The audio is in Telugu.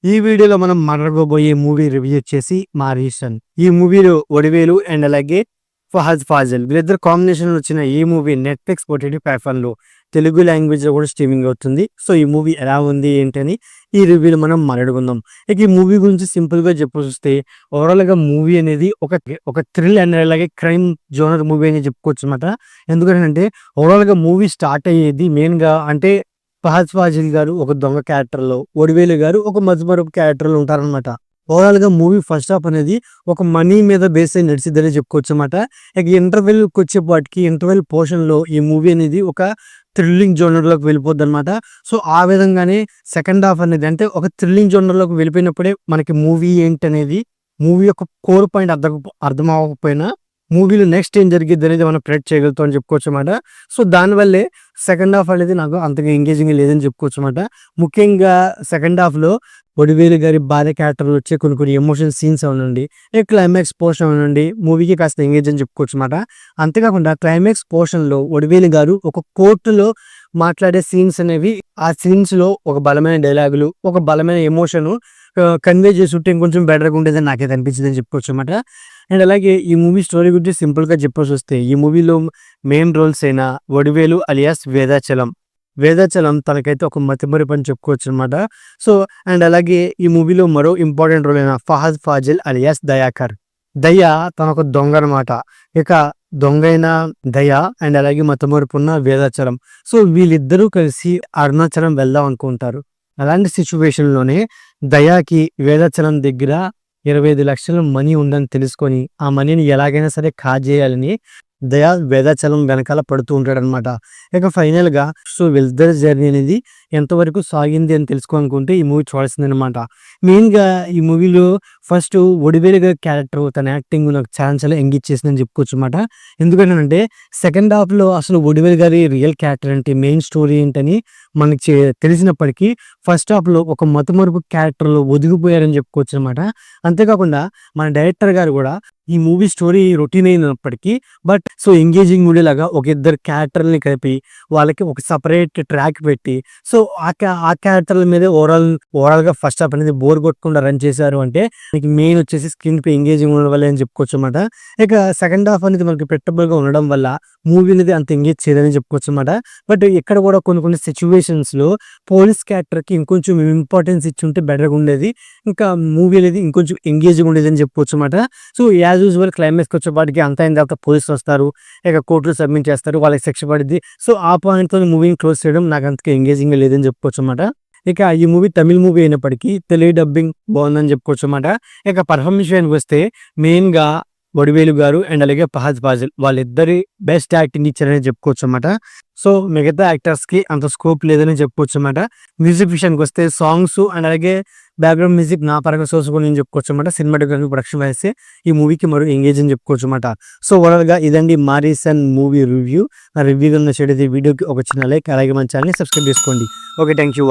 ఈ వీడియోలో మనం మాట్లాడుకోబోయే మూవీ రివ్యూ వచ్చేసి మా రీసన్. ఈ మూవీలో వడివేలు అండ్ అలాగే ఫహద్ ఫాజిల్ వీళ్ళిద్దరు కాంబినేషన్ వచ్చిన ఈ మూవీ నెట్ఫ్లిక్స్ ఓటీటీ ప్లాట్ఫామ్ లో తెలుగు లాంగ్వేజ్ లో కూడా స్ట్రీమింగ్ అవుతుంది. సో ఈ మూవీ ఎలా ఉంది ఏంటని ఈ రివ్యూలో మనం మాట్లాడుకుందాం. ఇక ఈ మూవీ గురించి సింపుల్ గా చెప్పొస్తే ఓవరాల్ గా మూవీ అనేది ఒక థ్రిల్ అండ్ అలాగే క్రైమ్ జోనర్ మూవీ అని చెప్పుకోవచ్చు అనమాట. ఎందుకంటే ఓవరాల్ గా మూవీ స్టార్ట్ అయ్యేది మెయిన్ గా అంటే ఫహద్ ఫాజిల్ గారు ఒక దొంగ క్యారెక్టర్‌లో, వడివేలు గారు ఒక మతిమరుపు క్యారెక్టర్‌లో ఉంటారనమాట. ఓవరాల్‌గా మూవీ ఫస్ట్ హాఫ్ అనేది ఒక మనీ మీద బేస్ అయి నడిచిద్దని చెప్పుకోవచ్చనమాట. ఇక ఇంటర్వెల్‌కొచ్చేపాటికి ఇంటర్వెల్ పోర్షన్‌లో ఈ మూవీ అనేది ఒక థ్రిల్లింగ్ జోనర్‌లోకి వెళ్ళిపోద్దనమాట. సో, ఆ విధంగానే సెకండ్ హాఫ్ అనేది అంటే ఒక థ్రిల్లింగ్ జోనర్‌లోకి వెళ్ళిపోయినప్పుడే మనకి మూవీ ఏంటనేది మూవీ యొక్క కోర్ పాయింట్ అర్థం అవ్వకపోయినా మూవీలో నెక్స్ట్ ఏం జరిగిద్ది అనేది మనం ప్రెడిక్ట్ చేయగలుగుతాం అని చెప్పుకోవచ్చు అనమాట. సో దానివల్లే సెకండ్ హాఫ్ అనేది నాకు అంతగా ఎంగేజింగ్ లేదని చెప్పుకోవచ్చు అనమాట. ముఖ్యంగా సెకండ్ హాఫ్ లో వడివేలు గారి భార్య క్యారెక్టర్ వచ్చే కొన్ని ఎమోషన్ సీన్స్ అవనండి, క్లైమాక్స్ పోర్షన్ అవనండి మూవీకి కాస్త ఎంగేజ్ అని చెప్పుకోవచ్చు అనమాట. అంతేకాకుండా క్లైమాక్స్ పోర్షన్ లో వడివేలు గారు ఒక కోర్టులో మాట్లాడే సీన్స్ అనేవి, ఆ సీన్స్ లో ఒక బలమైన డైలాగులు, ఒక బలమైన ఎమోషన్ కన్వే చేసి ఉంటే ఇంకొంచెం బెటర్గా ఉండేదని నాకైతే అనిపించింది అని చెప్పుకోవచ్చు అనమాట. అండ్ అలాగే ఈ మూవీ స్టోరీ గురించి సింపుల్గా చెప్పాల్సి వస్తే ఈ మూవీలో మెయిన్ రోల్స్ అయిన వడివేలు అలియాస్ వేదాచలం తనకైతే ఒక మతిమరుపు అని చెప్పుకోవచ్చు అనమాట. సో అండ్ అలాగే ఈ మూవీలో మరో ఇంపార్టెంట్ రోల్ అయిన ఫహద్ ఫాజిల్ అలియాస్ దయ తనొక దొంగ అనమాట. ఇక దొంగైన దయ అండ్ అలాగే మతమరుపు ఉన్న వేదాచలం, సో వీళ్ళిద్దరూ కలిసి అరుణాచలం వెళ్దాం అనుకుంటారు. అలాంటి సిచ్యువేషన్ లోనే దయాకి వేదాచలం దగ్గర 25 లక్షల మనీ ఉందని తెలుసుకొని ఆ మనీని ఎలాగైనా సరే కాజేయాలని దయా వేదాచలం వెనకాల పడుతూ ఉంటాడనమాట. ఇక ఫైనల్ గా సో వీళ్ళిద్దరి జర్నీ అనేది ఎంతవరకు సాగింది అని తెలుసుకోవాలనుకుంటే ఈ మూవీ చూడాల్సింది అనమాట. మెయిన్ గా ఈ మూవీలో ఫస్ట్ వడివేలు గారి క్యారెక్టర్ తన యాక్టింగ్ నాకు చాలా ఎంగేజ్ చేసిందని చెప్పుకోవచ్చు అనమాట. ఎందుకంటే సెకండ్ హాఫ్ లో అసలు వడివేలు గారి రియల్ క్యారెక్టర్ అంటే మెయిన్ స్టోరీ ఏంటని మనకి తెలిసినప్పటికీ ఫస్ట్ హాఫ్ లో ఒక మతమరుపు క్యారెక్టర్ లో ఒదిగిపోయారని చెప్పుకోవచ్చు అనమాట. అంతేకాకుండా మన డైరెక్టర్ గారు కూడా ఈ మూవీ స్టోరీ రొటీన్ అయినప్పటికీ బట్ సో ఎంగేజింగ్ ఉండేలాగా ఒక ఇద్దరు క్యారెక్టర్ని కలిపి వాళ్ళకి ఒక సపరేట్ ట్రాక్ పెట్టి సో ఆ క్యారెక్టర్ల మీద ఓవరాల్ గా ఫస్ట్ హాఫ్ అనేది బోర్ కొట్టకుండా రన్ చేశారు అంటే మనకి మెయిన్ వచ్చేసి స్క్రీన్ పే ఎంగేజింగ్ ఉండడం వల్ల అని చెప్పుకోవచ్చు అనమాట. ఇక సెకండ్ హాఫ్ అనేది మనకి పెట్టబుల్ గా ఉండడం వల్ల మూవీ అనేది అంత ఎంగేజ్ చేయదని చెప్పుకోవచ్చు అనమాట. బట్ ఇక్కడ కూడా కొన్ని సిచ్యువేషన్స్ లో పోలీస్ క్యారెక్టర్ కి ఇంకొంచెం ఇంపార్టెన్స్ ఇచ్చి ఉంటే బెటర్గా ఉండేది, ఇంకా మూవీ అనేది ఇంకొంచెం ఎంగేజింగ్ ఉండేది అని చెప్పుకోవచ్చు అనమాట. సో యాజ్ యూజువల్ క్లైమాక్స్కి వచ్చేపాటికి అంత అయిన తర్వాత పోలీసులు వస్తారు, ఇక కోర్టులో సబ్మిట్ చేస్తారు, వాళ్ళకి శిక్ష పడింది. సో ఆ పాయింట్ తో మూవీని క్లోజ్ చేయడం నాకు అంతగా ఎంగేజింగ్ లేదని చెప్పుకోవచ్చు అనమాట. ఇక ఈ మూవీ తమిళ మూవీ అయినప్పటికీ తెలుగు డబ్బింగ్ బాగుందని చెప్పుకోవచ్చు అనమాట. ఇక పర్ఫార్మెన్స్ విషయానికి వస్తే మెయిన్ గా వడివేలు గారు అండ్ అలాగే ఫహద్ ఫాజిల్ వాళ్ళిద్దరి బెస్ట్ యాక్టింగ్ ఇచ్చారని చెప్పుకోవచ్చు అనమాట. సో మిగతా యాక్టర్స్ కి అంత స్కోప్ లేదని చెప్పుకోవచ్చు అనమాట. మ్యూజిక్ విషయానికి వస్తే సాంగ్స్ అండ్ అలాగే బ్యాక్గ్రౌండ్ మ్యూజిక్ నా పరంగా సోర్స్ కూడా నేను చెప్పుకోవచ్చు అనమాట. సినిమాటోగ్రఫీ ప్రొడక్షన్ వేస్తే ఈ మూవీకి మరో ఎంగేజ్ అని చెప్పుకోవచ్చు అనమాట. సో ఓవరాల్ గా ఇదండి మా రీసెంట్ మూవీ రివ్యూ. నా రివ్యూ నచ్చితే వీడియోకి ఒక చిన్న లైక్, అలాగే మన ఛానల్ని సబ్స్క్రైబ్ చేసుకోండి. Okay, thank you.